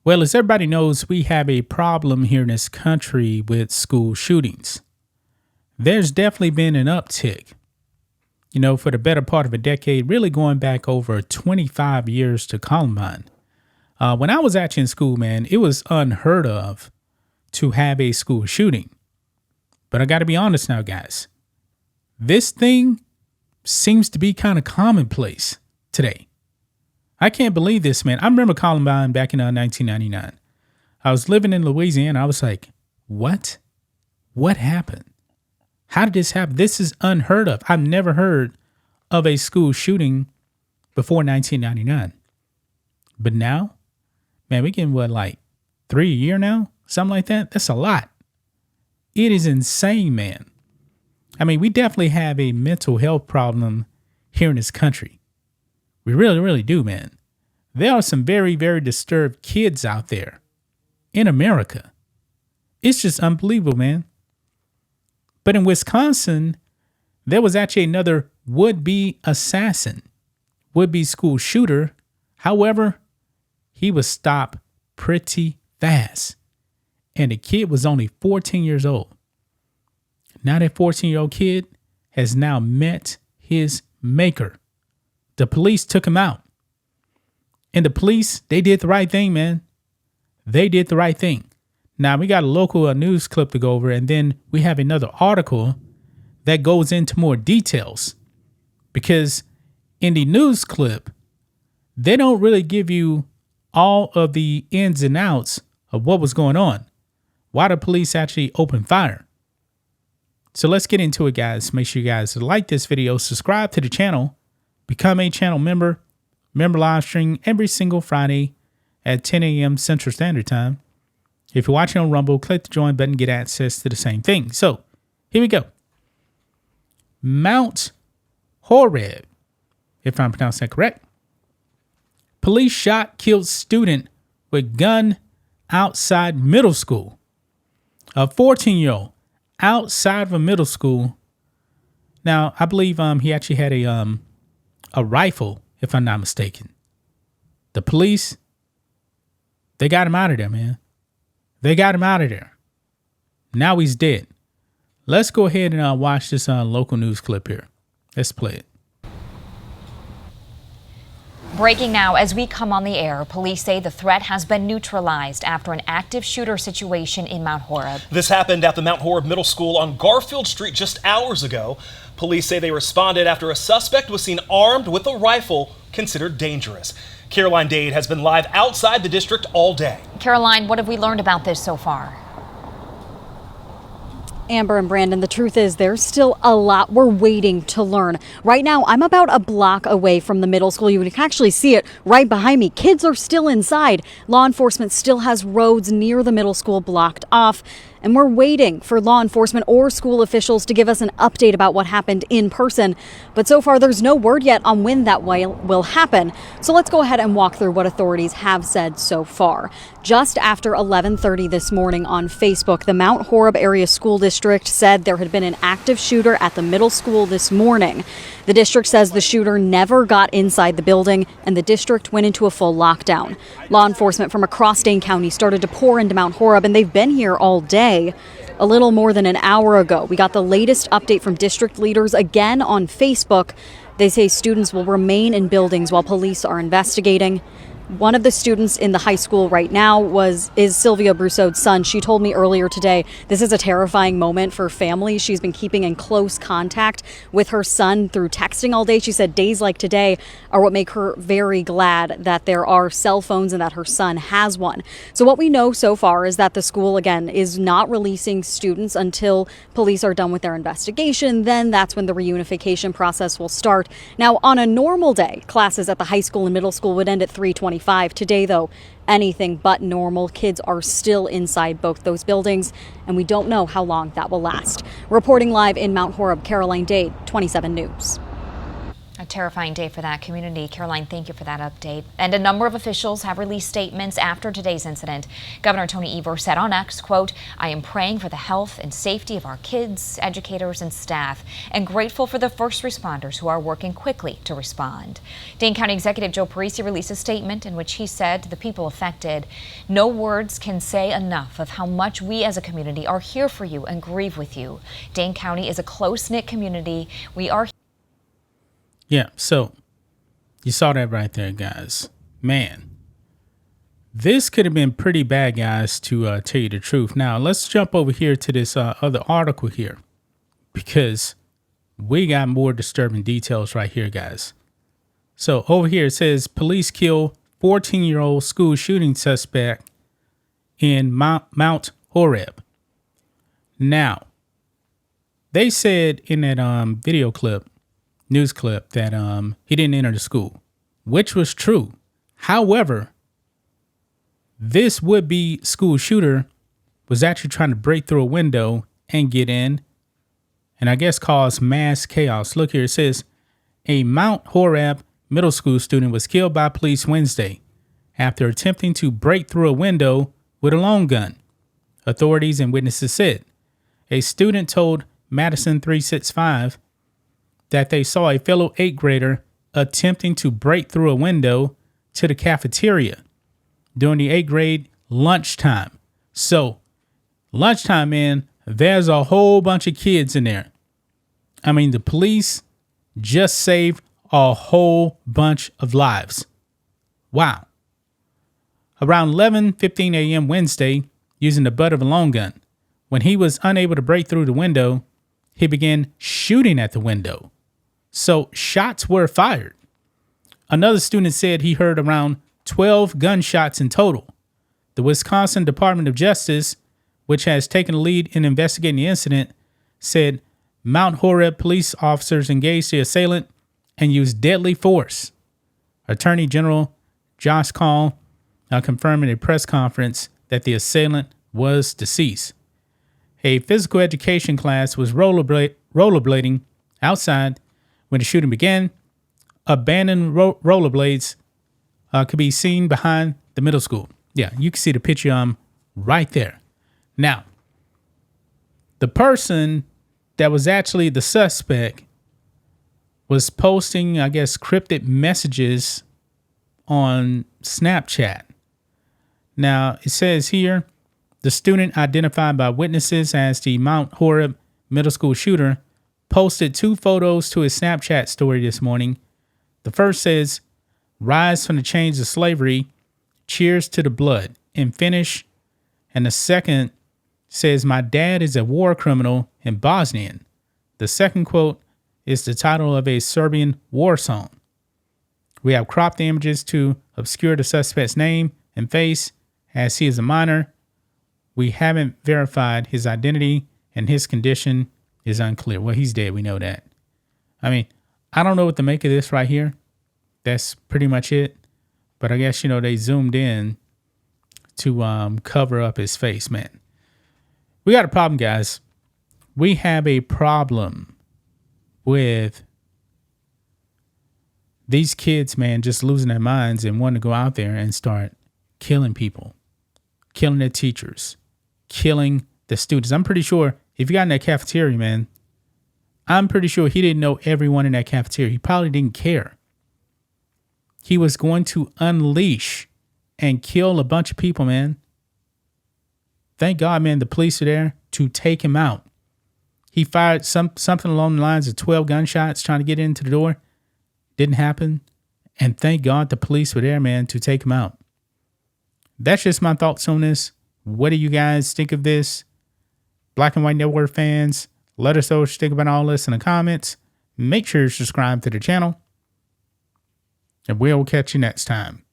Well, as everybody knows, we have a problem here in this country with school shootings. There's definitely been an uptick, for the better part of a decade, really going back over 25 years to Columbine. When I was actually in school, man, it was unheard of to have a school shooting. But I got to be honest now, guys. This thing seems to be kind of commonplace today. I can't believe this, man. I remember Columbine back in 1999. I was living in Louisiana. I was like, what? What happened? How did this happen? This is unheard of. I've never heard of a school shooting before 1999. But now, man, we getting like 3 a year now? Something like that? That's a lot. It is insane, man. I mean, we definitely have a mental health problem here in this country. We really, really do, man. There are some very, very disturbed kids out there in America. It's just unbelievable, man. But in Wisconsin, there was actually another would-be assassin, would-be school shooter. However, he was stopped pretty fast. And the kid was only 14 years old. Now that 14-year-old kid has now met his maker. The police took him out. And the police, they did the right thing, man. They did the right thing. Now, we got a local news clip to go over, and then we have another article that goes into more details. Because in the news clip, they don't really give you all of the ins and outs of what was going on. Why the police actually opened fire. So let's get into it, guys. Make sure you guys like this video, subscribe to the channel, become a channel member. Member live stream every single Friday at 10 a.m. Central Standard Time. If you're watching on Rumble, click the join button, get access to the same thing. So here we go. Mount Horeb, if I'm pronouncing that correct. Police shot, killed student with gun outside middle school. A 14-year-old outside of a middle school. Now, I believe he actually had a rifle, if I'm not mistaken. The police, they got him out of there, man. They got him out of there. Now he's dead. Let's go ahead and watch this local news clip here. Let's play it. Breaking now as we come on the air, police say the threat has been neutralized after an active shooter situation in Mount Horeb. This happened at the Mount Horeb Middle School on Garfield Street just hours ago. Police say they responded after a suspect was seen armed with a rifle considered dangerous. Caroline Dade has been live outside the district all day. Caroline, what have we learned about this so far? Amber and Brandon, the truth is there's still a lot we're waiting to learn. Right now, I'm about a block away from the middle school. You can actually see it right behind me. Kids are still inside. Law enforcement still has roads near the middle school blocked off. And we're waiting for law enforcement or school officials to give us an update about what happened in person. But so far, there's no word yet on when that will happen. So let's go ahead and walk through what authorities have said so far. Just after 11:30 this morning on Facebook, the Mount Horeb Area School District said there had been an active shooter at the middle school this morning. The district says the shooter never got inside the building, and the district went into a full lockdown. Law enforcement from across Dane County started to pour into Mount Horeb, and they've been here all day. A little more than an hour ago, we got the latest update from district leaders again on Facebook. They say students will remain in buildings while police are investigating. One of the students in the high school right now is Sylvia Brousseau's son. She told me earlier today, this is a terrifying moment for families. She's been keeping in close contact with her son through texting all day. She said days like today are what make her very glad that there are cell phones and that her son has one. So what we know so far is that the school, again, is not releasing students until police are done with their investigation. Then that's when the reunification process will start. Now, on a normal day, classes at the high school and middle school would end at 3:25. Today, though, anything but normal. Kids are still inside both those buildings, and we don't know how long that will last. Reporting live in Mount Horeb, Caroline Dade, 27 News. terrifying day for that community. Caroline, thank you for that update. And a number of officials have released statements after today's incident. Governor Tony Evers said on X, quote, "I am praying for the health and safety of our kids, educators, and staff, and grateful for the first responders who are working quickly to respond." Dane County Executive Joe Parisi released a statement in which he said to the people affected, "No words can say enough of how much we as a community are here for you and grieve with you. Dane County is a close-knit community. We are..." Yeah, so you saw that right there, guys. Man, this could have been pretty bad, guys, to tell you the truth. Now, let's jump over here to this other article here, because we got more disturbing details right here, guys. So over here it says police kill 14-year-old school shooting suspect in Mount Horeb. Now, they said in that news clip, that he didn't enter the school, which was true. However, this would-be school shooter was actually trying to break through a window and get in, and I guess cause mass chaos. Look here, it says a Mount Horeb middle school student was killed by police Wednesday after attempting to break through a window with a long gun, authorities and witnesses said. A student told Madison 365 that they saw a fellow 8th grader attempting to break through a window to the cafeteria during the 8th grade lunchtime. So, lunchtime, man, there's a whole bunch of kids in there. I mean, the police just saved a whole bunch of lives. Wow. Around 11:15 a.m. Wednesday, using the butt of a long gun, when he was unable to break through the window, he began shooting at the window. So shots were fired. Another student said he heard around 12 gunshots in total. The Wisconsin Department of Justice, which has taken the lead in investigating the incident, said Mount Horeb police officers engaged the assailant and used deadly force. Attorney General Josh Kaul confirmed in a press conference that the assailant was deceased. A physical education class was rollerblading outside when the shooting began. Abandoned rollerblades could be seen behind the middle school. Yeah, you can see the picture right there. Now, the person that was actually the suspect was posting, I guess, cryptic messages on Snapchat. Now, it says here, the student identified by witnesses as the Mount Horeb middle school shooter posted 2 photos to his Snapchat story this morning. The first says, "Rise from the chains of slavery, cheers to the blood," in Finnish. And the second says, "My dad is a war criminal," in Bosnian. The second quote is the title of a Serbian war song. We have cropped the images to obscure the suspect's name and face, as he is a minor. We haven't verified his identity, and his condition is unclear. Well, he's dead. We know that. I mean, I don't know what to make of this right here. That's pretty much it. But I guess, they zoomed in to cover up his face, man. We got a problem, guys. We have a problem with these kids, man, just losing their minds and wanting to go out there and start killing people, killing their teachers, killing the students. I'm pretty sure if you got in that cafeteria, man, I'm pretty sure he didn't know everyone in that cafeteria. He probably didn't care. He was going to unleash and kill a bunch of people, man. Thank God, man, the police are there to take him out. He fired something along the lines of 12 gunshots trying to get into the door. Didn't happen. And thank God the police were there, man, to take him out. That's just my thoughts on this. What do you guys think of this? Black and White Network fans, let us know what you think about all this in the comments. Make sure you subscribe to the channel. And we'll catch you next time.